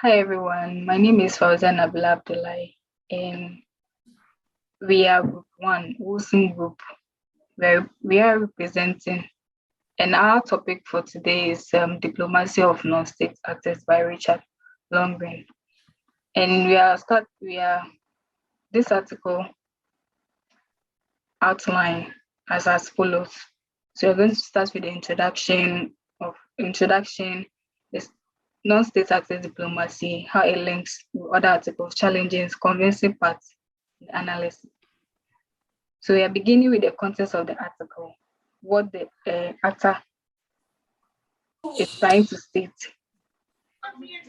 Hi everyone, my name is Fauzan Abdullah Abdullahi, and we are Group 1, Wilson Group, where we are representing. And our topic for today is Diplomacy of Non-State Actors by Richard Longren. And this article outline as follows. So we're going to start with the introduction, this non-state actors diplomacy, how it links with other articles, challenges, convincing parts, and analysis. So we are beginning with the context of the article, what the actor is trying to state.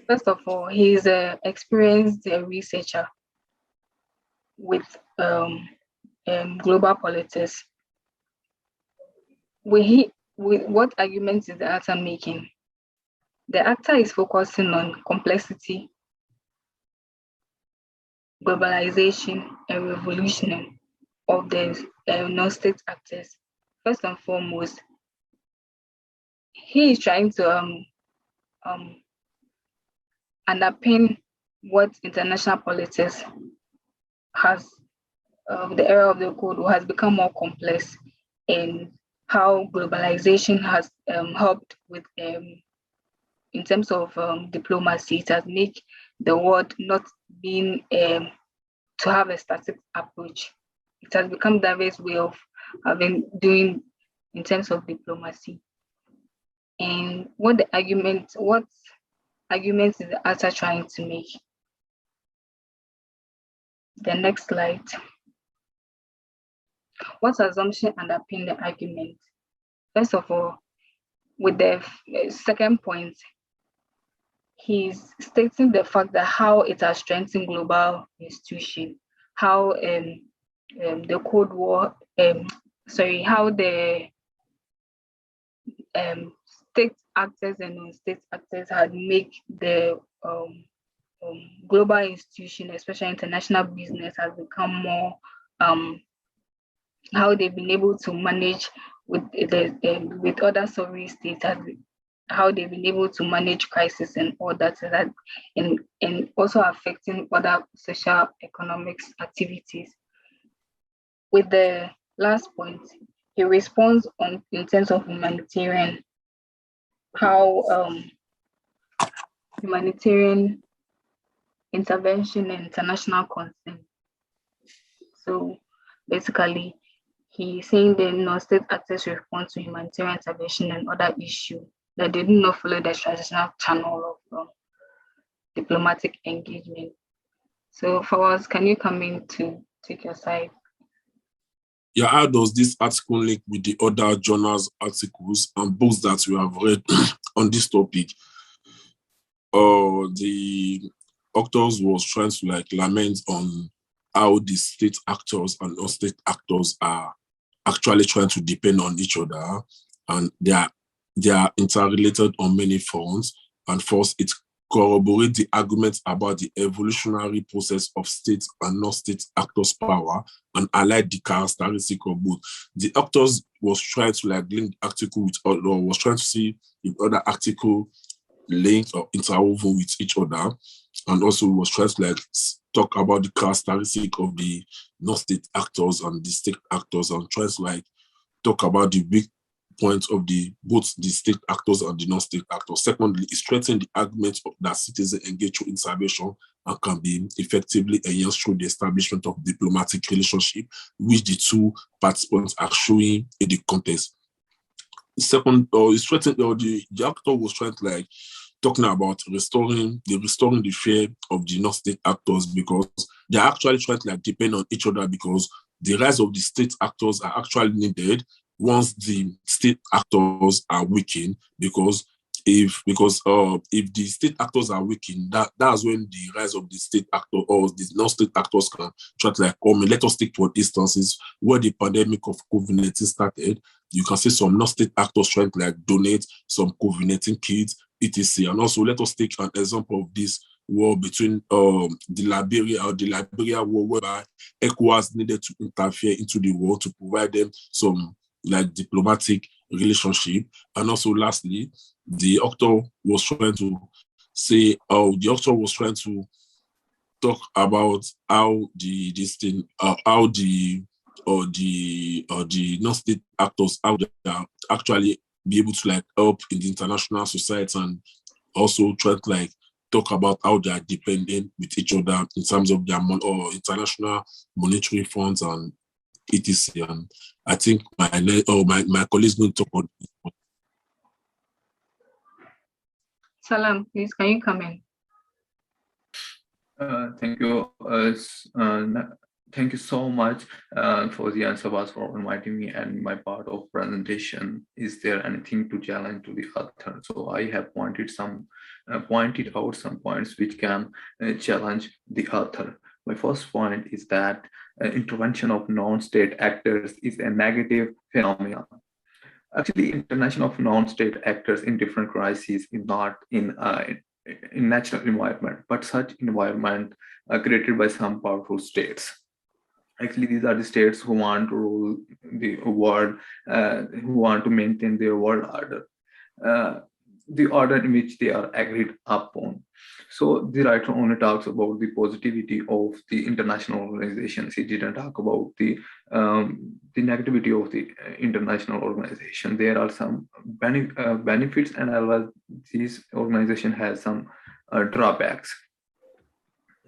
First of all, he's an experienced researcher with global politics. With what arguments is the actor making? The actor is focusing on complexity, globalization, and revolution of the non-state actors. First and foremost, he is trying to underpin what international politics has, the era of the Cold War has become more complex, and how globalization has helped with, in terms of diplomacy, it has made the world not being to have a static approach. It has become diverse way of doing in terms of diplomacy. And what arguments is the author trying to make? The next slide. What assumption underpin the argument? First of all, with the second point, he's stating the fact that how it has strengthened global institutions, how the Cold War, how the state actors and non-state actors had made the global institution, especially international business, has become more how they've been able to manage with other sovereign states, how they've been able to manage crisis and all that, and also affecting other social economics activities. With the last point, he responds in terms of humanitarian, how humanitarian intervention and international consent. So basically, he's saying the non-state actors respond to humanitarian intervention and other issues that they do not follow the traditional channel of diplomatic engagement. So Fawaz, can you come in to take your side? Yeah, how does this article link with the other journals, articles, and books that we have read on this topic? The authors was trying to lament on how the state actors and non-state actors are actually trying to depend on each other, and they are interrelated on many fronts. And first, it corroborates the arguments about the evolutionary process of state and non-state actors' power and highlight the characteristic of both. The authors was trying to link the article with other, was trying to see if other article linked or interwoven with each other, and also was trying to talk about the characteristic of the non-state actors and the state actors, and try to talk about the weak points of both the state actors and the non-state actors. Secondly, it strengthens the argument that citizens engage through intervention and can be effectively enhanced through the establishment of diplomatic relationship, which the two participants are showing in the context. Second, the actor was trying to talking about restoring the fear of the non-state actors, because they're actually trying to depend on each other, because the rise of the state actors are actually needed once the state actors are weakened, because if the state actors are weakened, that's when the rise of the state actor or the non-state actors can try to let us take for instances where the pandemic of COVID-19 started. You can see some non-state actors trying to donate some COVID-19 kits, etc. And also, let us take an example of this war between the Liberia war, whereby ECOWAS needed to interfere into the war to provide them some diplomatic relationship. And also, lastly, the author was trying to say, oh, the author was trying to talk about how the non-state actors, how they are actually be able to like help in the international society, and also try to like talk about how they are dependent with each other in terms of their international monetary funds and etc. And I think my colleagues going to talk about this. Salam, please, can you come in? Thank you. Thank you so much for the answer, for inviting me, and my part of presentation. Is there anything to challenge to the author? So I have pointed out some points which can challenge the author. My first point is that intervention of non-state actors is a negative phenomenon. Actually, intervention of non-state actors in different crises is not in natural environment, but such environment created by some powerful states. Actually, these are the states who want to rule the world, who want to maintain their world order, the order in which they are agreed upon. So the writer only talks about the positivity of the international organizations. He didn't talk about the negativity of the international organization. There are some benefits, and as well this organization has some drawbacks.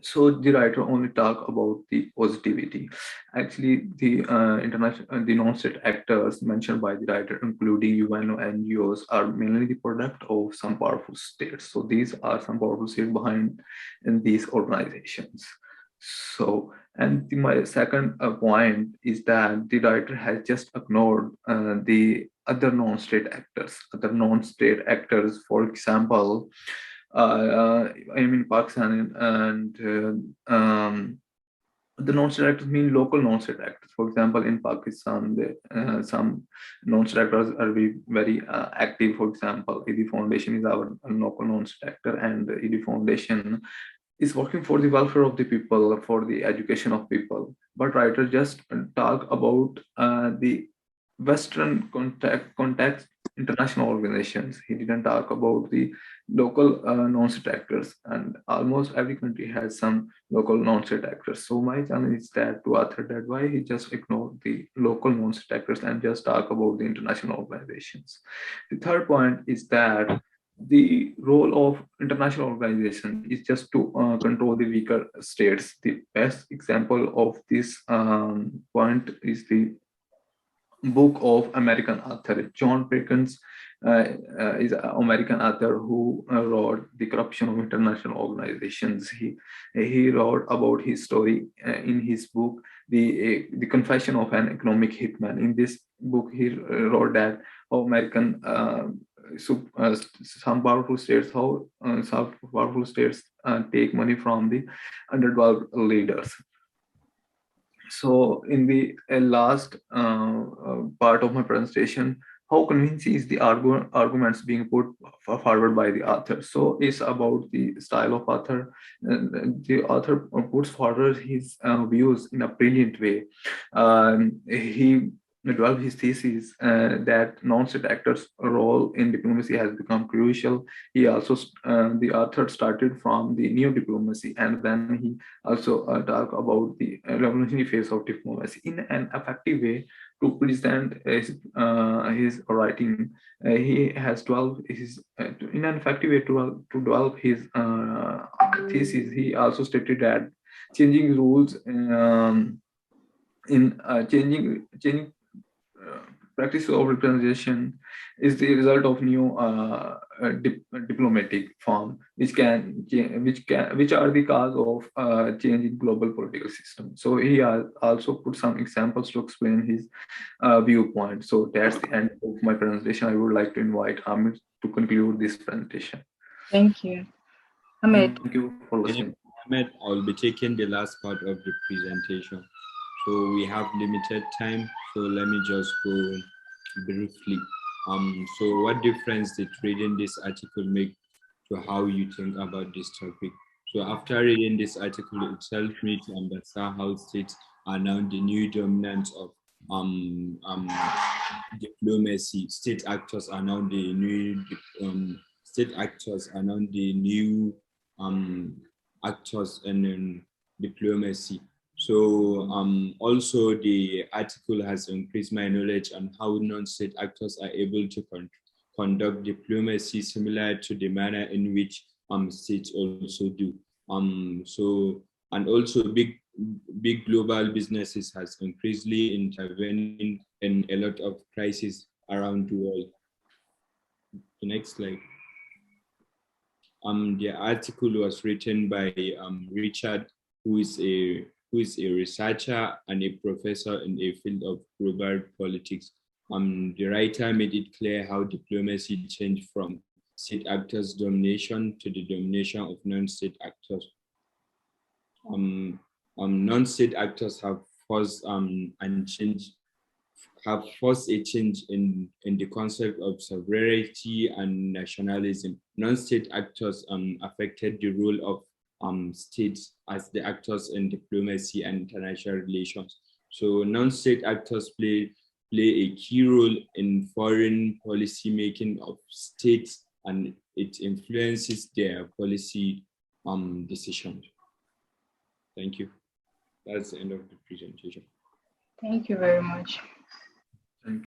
So the writer only talk about the positivity. Actually, the the non-state actors mentioned by the writer, including UN NGOs, are mainly the product of some powerful states. So these are some powerful states behind in these organizations. So, and my second point is that the writer has just ignored the other non-state actors. Other non-state actors, for example, I mean Pakistan, and the non-state actors mean local non-state actors. For example, in Pakistan, some non-state actors are very active. For example, EDI Foundation is our local non-state actor, and EDI Foundation is working for the welfare of the people, for the education of people. But writer just talk about the Western context international organizations. He didn't talk about the local non-state actors, and almost every country has some local non-state actors. So my challenge is that to author that why he just ignored the local non-state actors and just talk about the international organizations. The third point is that the role of international organization is just to control the weaker states. The best example of this point is the book of American author John Perkins. Is an American author who wrote The Corruption of International Organizations. He wrote about his story in his book, The Confession of an Economic Hitman. In this book, he wrote that how American some powerful states, take money from the underdeveloped leaders. So in the last part of my presentation, how convincing is the arguments being put forward by the author? So it's about the style of author. The author puts forward his views in a brilliant way. He developed his thesis that non-state actors' role in diplomacy has become crucial. He also, the author started from the neo diplomacy, and then he also talk about the revolutionary phase of diplomacy in an effective way to present his writing. He has developed his in an effective way to develop his thesis. He also stated that changing rules in changing practice of representation is the result of new diplomatic form, which are the cause of change in global political system. So he also put some examples to explain his viewpoint. So that's the end of my presentation. I would like to invite Hamid to conclude this presentation. Thank you. Ahmed. Thank you for listening. Ahmed, I'll be taking the last part of the presentation. So we have limited time, so let me just go briefly. So what difference did reading this article make to how you think about this topic? So after reading this article, it helped me to understand how states are now the new dominants of diplomacy. State actors are now the new state actors are now the new actors in diplomacy. So also the article has increased my knowledge on how non-state actors are able to conduct diplomacy similar to the manner in which states also do. So, and also big global businesses has increasingly intervening in a lot of crises around the world. The next slide. The article was written by Richard, who is a researcher and a professor in the field of global politics. The writer made it clear how diplomacy changed from state actors' domination to the domination of non-state actors. Non-state actors have forced a change in the concept of sovereignty and nationalism. Non-state actors affected the role of states as the actors in diplomacy and international relations. So non-state actors play a key role in foreign policy making of states, and it influences their policy decisions. Thank you. That's the end of the presentation. Thank you very much.